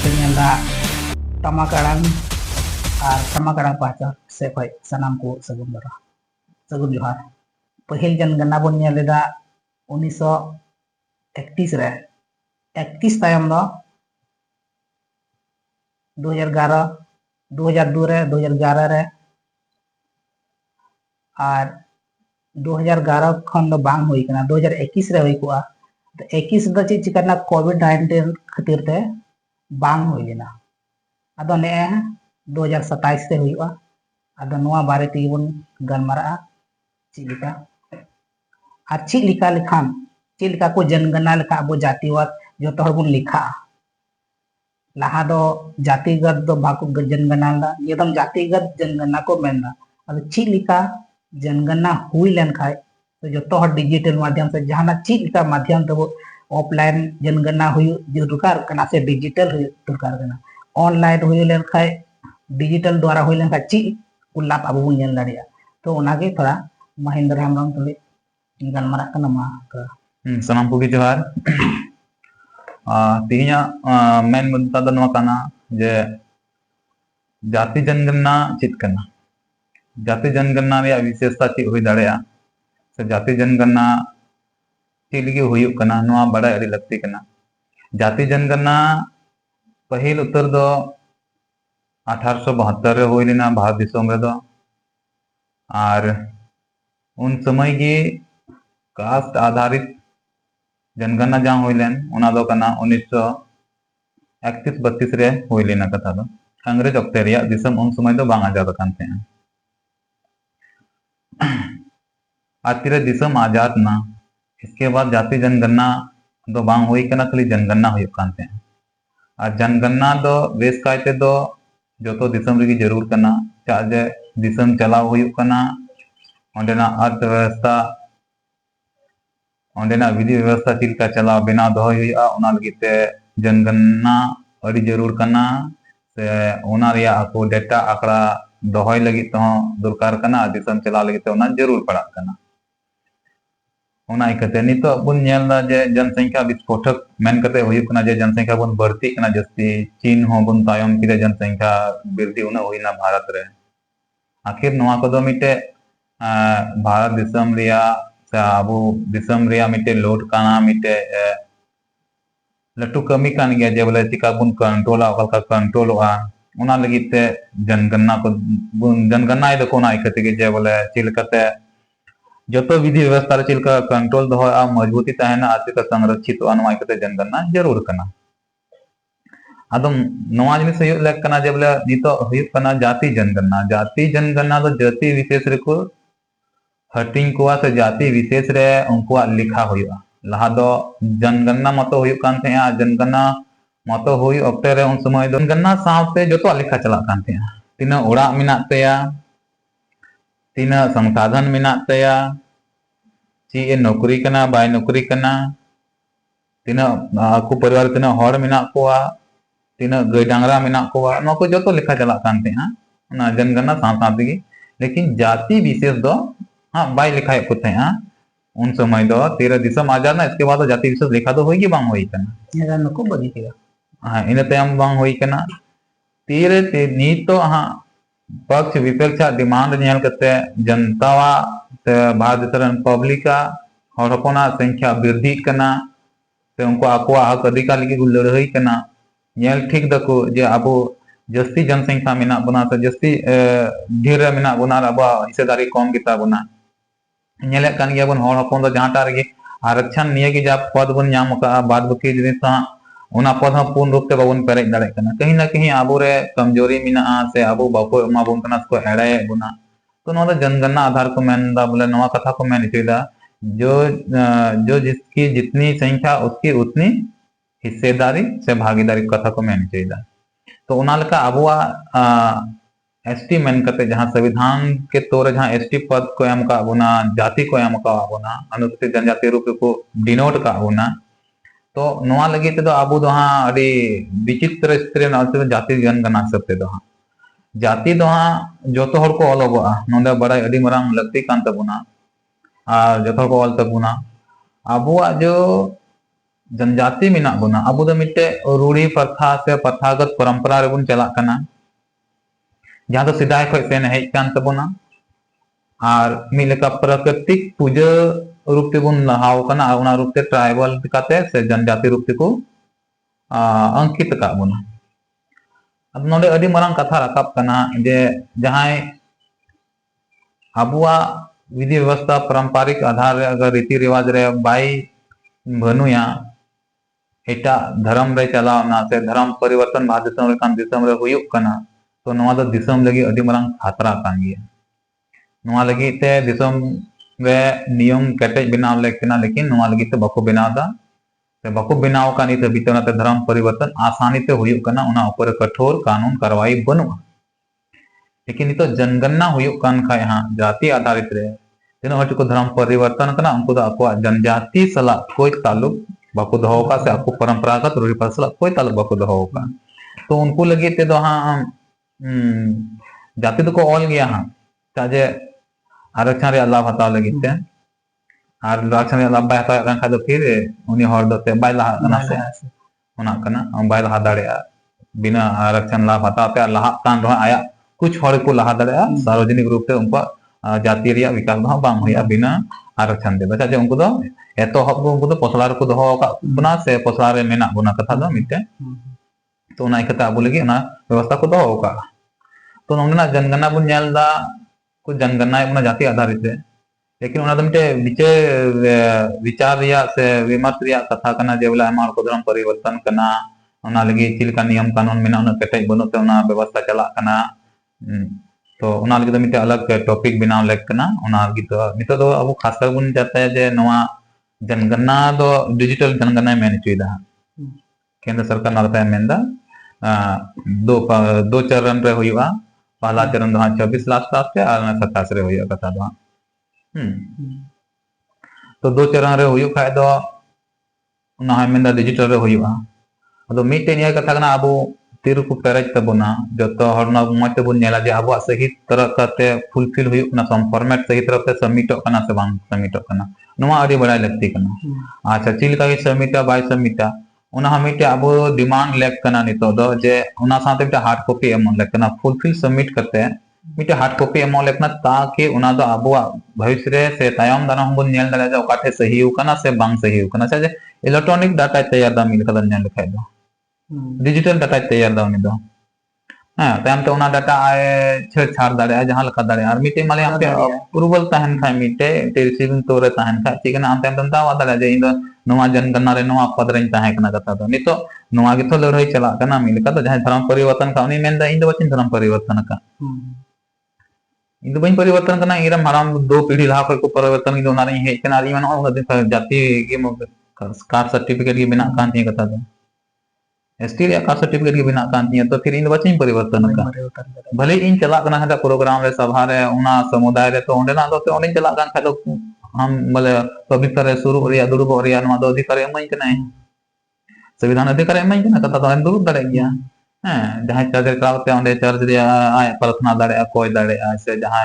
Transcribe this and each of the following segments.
टमाक आड़ांग और टमाक आड़ांग पाचा से खय सानाम को सगुन दरा सगुन जोहार पहिल जनगणना बन नेलेदा 1931 रे 31 तायम दो 2011 2002 रे 2011 रे और 2011 खन दो बांग हुई कना 2021 रे हुई कोआ तो 21 दो ची चिकना कोविड-19 खातिर ते बांग हुई लेना अदो ने 2027 से हुईवा अदो नोआ बारे ती बन गलमरा चिलिका और चिलिका लिखान चिलिका को जनगणना लिखा अबो जातिवाद जो तो बन लिखा लहा दो जातिगत दो बाको जनगणना ला एकदम जातिगत जनगणना को मेनना अदो चिलिका जनगणना हुई लेन खाय तो जो तो डिजिटल माध्यम से जहां चिलिका माध्यम तो ऑफलाइन जनगणना हुई जरूर कना से डिजिटल हुई दरकार कना ऑनलाइन हुई लेन खाय डिजिटल द्वारा हुई लेन खाय ची लाभ अब बन नेल दाड़िया तो ओनागे थोड़ा महेंद्र हेम्ब्रम तुले गलमरा कना मा सनाम को जोहार तीना मेन मुद्दा दो नवा कना जे जाति जनगणना चित कना जाति जनगणना रे विशेषता ची हुई दाड़िया से जाति जनगणना चिलगे हुई कना नवा बड़ा अड़ी लगती कना जाति जनगणना पहिल उत्तर दो 1872 रे हुई लेना भारत दिसोम रे दो और उन समय की कास्ट आधारित जनगणना जहाँ हुई लेन उना दो कना 1931-32 रे हुई लेना कथा दो अंग्रेज अक्ते रिया दिसम उन समय दो बांग आजाद कान थे आतिरे दिसम आजाद ना इसके बाद जाति जनगणना दो बांग हुई कना खाली जनगणना हुई कान थे और जनगणना दो बेस कायते दो जो तो दिसम रे जरूर कना चाहे दिसम चलाव हुई कना ओंडेना अर्थव्यवस्था ओंडेना विधि व्यवस्था चिलका चलाव बिना दो हुईआ ओना लगिते जनगणना अड़ी जरूर कना से ओना रिया आको डेटा आंकड़ा दोहय लगी तो दरकार कना दिसम चलाव लगी तो ओना जरूर पड़ा कना ओना इकते नितो बुन नेलदा जे जनसंख्या विस्फोटक मेन कते हुई कना जे जनसंख्या बुन बढ़ती कना जस्ती चीन हो बुन तायम किरे जनसंख्या वृद्धि उना हुईना भारत रे आखिर नवा को दो मिटे भारत दिसम रिया से आबू दिसम रिया मिटे लोड काना मिटे लटू कमी कान गया जे बोले चिका बुन कंट्रोल का कंट्रोल हुआ उना लगिते जनगणना को बुन जनगणना इदो कोना इकते के जे बोले चिलकते जो तो विधि व्यवस्था चिलका कंट्रोल दो मजबूती तहना आर्थिक संरक्षित नवा इकते जनगणना जरूर कना आदम नवा जिनिस हुई लेक कना जे बोले नितो हुई कना जाति जनगणना दो जाति विशेष रे को हटिंग कोआ से जाति विशेष रे उनको लिखा हुआ लहा दो जनगणना मतो हुई कान थे जनगणना मतो हुई ऑक्टे रे उन समय दो जनगणना सावते जो तो लिखा चला कान थे तिना ओड़ा मिना तया तिना संसाधन मिना तया ची ए नौकरी कना बाय नौकरी कना तिना आकु परिवार तिना हड़ मिना कोआ तिना गई डांगरा मिना कोआ नो को जो तो लिखा चला कान थे ना जनगणना साथ लेकिन जाति विशेष दो हाँ बाय लिखा को थे उन समय दो 13 दिसम आजाद ना इसके बाद तो जाति विशेष लिखा तो होगी बांग होई कना ये नको बगी केगा हाँ इन तयम बांग होई कना तीरे ते नी तो हाँ पक्ष विपक्ष डिमांड नेल कते जनतावा ते भारत तरन पब्लिका और हपना संख्या वृद्धि कना ते उनको आको हक अधिकार लगी लड़ाई कना नेल ठीक दको जे आबो जस्ती जनसंख्या मिना बना तो जस्ती ढेर मिना बना अब हिस्सेदारी कम गिता बना नेले कान गया बन हर हपन दो जहां रे आरक्षण निये की जा पद बन नाम का बाद बकी जिनिस उना पद पूर्ण रूप से बाबन पेरेज दाड़े कना कहीं ना कहीं आबो रे कमजोरी मिना से आबो बाको मा बन कना को एड़े बुना तो नो जनगणना आधार को मेनदा बोले नवा कथा को मेन इचेदा जो जिसकी जितनी संख्या उसकी उतनी हिस्सेदारी से भागीदारी कथा को मेन इचेदा तो उना लका आबोआ एसटी मेन करते जहां संविधान के तौर जहां एसटी पद को एम का बुना जाति को एम का बुना अनुसूचित जनजाति रूप को डिनोट का बुना तो नवा लगी ते दो आबू दो हाँ अड़ी विचित्र स्त्री जाति जनगणना सबते दो हाँ जाति दो हाँ जो तो हर को अलगोआ नोंदे बड़ा अड़ी मरांग लगती कान तबुना जो तो को अल तबुना आबुआ जो जनजाति मेना बोना अब दो मिट्टे रूढ़ी प्रथा से प्रथागत परंपरा रे बुन चला कना जहां तो सिदाय खय सेन हेज कान तबोना और मिलेका प्राकृतिक पूजा रूप ते बुन लहाव कना उना रूप ते ट्राइबल काते से जनजाति रूप ते को अंकित का बोना अब नोडे अडी मरांग कथा रकाब कना जे जहां अबुआ विधि व्यवस्था पारंपरिक आधार अगर रीति रिवाज रे बाई बनुया एटा धर्म रे चलावना से धर्म परिवर्तन भारत दिसम रे कान दिसम रे हुयुक कना तो नवा दो दिसम लगी अडी मरांग खतरा कान गया नवा लगी ते दिसम रे नियम केटेज बनाव लेकिन लेकिन नवा लगी ते बको बनाव दा ते बको बनाव का नी ते बितना ते धर्म परिवर्तन आसानी ते हुयुक कना उना ऊपर कठोर कानून कार्रवाई बनुआ लेकिन नितो जनगणना हुयुक कान खाय हां जाति आधारित रे तीनों हट को धर्म परिवर्तन कना उनको दो आपको जनजाति सला कोई ताल्लुक बाको दहो का से आपको परंपरागत रूढ़ी सला कोई ताल्लुक बाको दहो का तो उनको लगे ते दो हां जाति तो को ऑल गया हां ताजे आरक्षण रे लाभ हताव लगी ते आर आरक्षण रे लाभ हताव रन खा दो फिर उनी हर दो ते बाय लाहा कना से उना कना बाय लाहा दाड़ेया बिना आरक्षण लाभ हताव ते लाहा कान रहा आया कुछ हर को लाहा दाड़ेया सार्वजनिक रूप से उनको जाति रिया विकास दो बांग होया बिना आरक्षण दे बचा जे उनको दो एतो हक उनको दो पोसलार को दो का बना से पोसलार रे मेना बना कथा दो मिटे तो उना इकता आबो लगी उना व्यवस्था को दो का तो नोना जनगणना बुन नेलदा को जनगणना उना जाति आधारित है लेकिन उना दमटे विचार रिया से विमर्श रिया कथा कना जे बोला हमार को धर्म परिवर्तन कना उना लगी चिलका नियम कानून मेना उना केटेज बनो ते उना व्यवस्था चला कना तो उना लगी मिटे अलग टॉपिक बनाव लेक कना उना लगी तो नितो दो अब खास कर बुन जाता है जे नवा जनगणना दो डिजिटल जनगणना मेन चुइदा केंद्र सरकार नालता मेंदा दो चरण रे हुआ पहला चरण दो 24 लाख से और 27 रे हुआ कथा दो तो दो चरण रे हुई खाय दो उना मेंदा डिजिटल रे हुआ अदो मिटे निया कथा कना अब तीर को पेरेज तबना जो हरना मत बुन नेला जे अब सही तरह करते फुलफिल हुई ना सम फॉर्मेट सही तरह से सबमिट कना से बांग सबमिट कना नवा अडी बड़ा लगती कना अच्छा चिलका के सबमिट बाय सबमिट उना हमिटे अब डिमांड लेक कना नितो दो जे उना साथे मिटे हार्ड कॉपी एम लेक कना फुलफिल सबमिट करते मिटे हार्ड कॉपी एम लेक ना ताकि उना दो अब भविष्य रे से तायम दाना हम बुन नेल दला जे ओकाठे सही कना से बांग सही कना से इलेक्ट्रॉनिक डाटा तैयार दा मिल कदन नेल लेखाय दो डिजिटल डाटा तैयार दा उनी दो हां तायम ते उना डाटा आए छेड़छाड़ दाड़े जहां लका दाड़े और मिटे माले हम पे अप्रूवल ताहन खाय मिटे ते रिसीविंग तोरे ताहन खाय ठीक ना हम तायम दम दावा दाड़े जे इन नवा जनगणना रे नवा पद रे ताहे कना कथा दो नितो नवा गितो लड़ाई चला कना मिल का तो जहां धर्म परिवर्तन का उनी मेंदा इन दो बचिन धर्म परिवर्तन का इन दो बइन परिवर्तन कना इरम हराम दो पीढ़ी लाहा को परिवर्तन इन नारी हे कना री मन जाति के कास्ट सर्टिफिकेट के बिना कांती कथा दो एसटी रे कास्ट सर्टिफिकेट के बिना कांती तो फिर इन बचिन परिवर्तन का भले इन चला कना है प्रोग्राम रे सभा रे उना समुदाय रे तो ओंडेना दो ओंडे चला कान खा दो हम बोले पब्लिक करे शुरू रिया दुरुब रिया नवा दो अधिकार एमई कना संविधान अधिकार एमई कना कथा तो दुरुब दड़े गया हां जहां चर्च करावते ओंडे चर्च रिया आय प्रार्थना दड़े कोई दड़े से जहां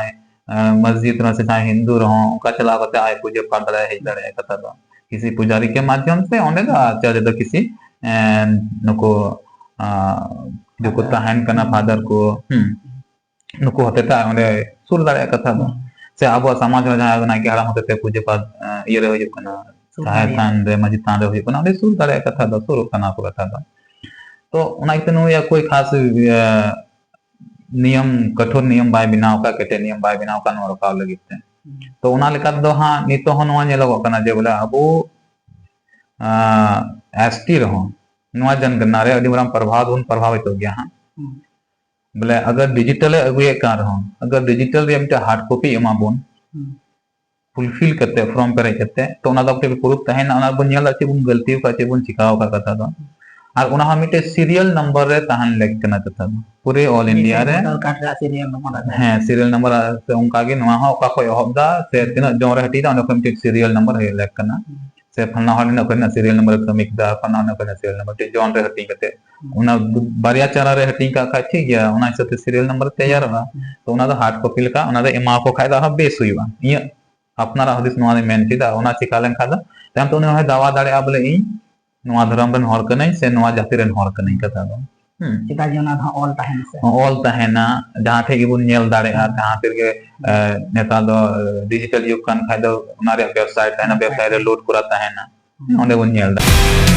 मस्जिद रे से जहां हिंदू रहो का चला करते आय पूजा पाठ दड़े हे दड़े कथा तो किसी पुजारी के माध्यम से ओंडे का चर्च तो किसी नको जो को ताहन कना फादर को नको होते ता ओंडे सुर दड़े कथा तो से अब समाज में जहां ना के हराम होते पूजा पाठ ये रे हो कना चाहे तान रे मस्जिद तान रे हो कना ओंडे सुर दड़े कथा तो सुर कना को कथा तो उना इतनो या कोई खास नियम कठोर नियम बाय बिनाव का केटे नियम बाय बिनाव का नो रखाव लगिते तो उना लेका दो हां नितो हो नवा नेलो कना जे बोला अब एसटी रहो नवा जनगणना रे अडी बड़ा प्रभावित हो गया हां बोले अगर डिजिटल अगुए का रहो अगर डिजिटल रे मिटे हार्ड कॉपी एमा बोन फुलफिल करते फॉर्म पेरे करते तो उना दो के प्रूफ तहे ना उना बन नेला चे बुन गलती का चे बुन चिकाव का कथा दो और उना मिटे सीरियल नंबर रे तहन लेक कना कथा दो पूरे ऑल इंडिया रे सीरियल नंबर हां सीरियल नंबर से उनका के नवा हो का कोई होबदा से तिना जों रे हटी दा उना मिटे सीरियल नंबर हे लेक कना से फलना हॉल ना करना सीरियल नंबर कमिक दा फलना ना करना सीरियल नंबर ते जोन रे हटी कते उना बारिया चारा रे हटी का खा ठीक गया उना से सीरियल नंबर तैयार बा तो उना दा हार्ड कॉपी का उना दा एमा को खायदा हा बेस हुईबा ये अपना हदिस नवा मेन चिदा उना चिकालन खादा तम तो उना दावा दाड़े बोले इन नुआ धर्म रन हर कनई से नुआ जाति रन हर कनई कथा दो चिका जे ओना दा ऑल टाइम से ऑल तहना जहां थे गिबुन नेल दाड़े आ जहां तिरगे नेता दो डिजिटल युग कान खाय दो उना रे वेबसाइट तहना वेबसाइट रे लोड करा तहना ओंदे बुन नेल दा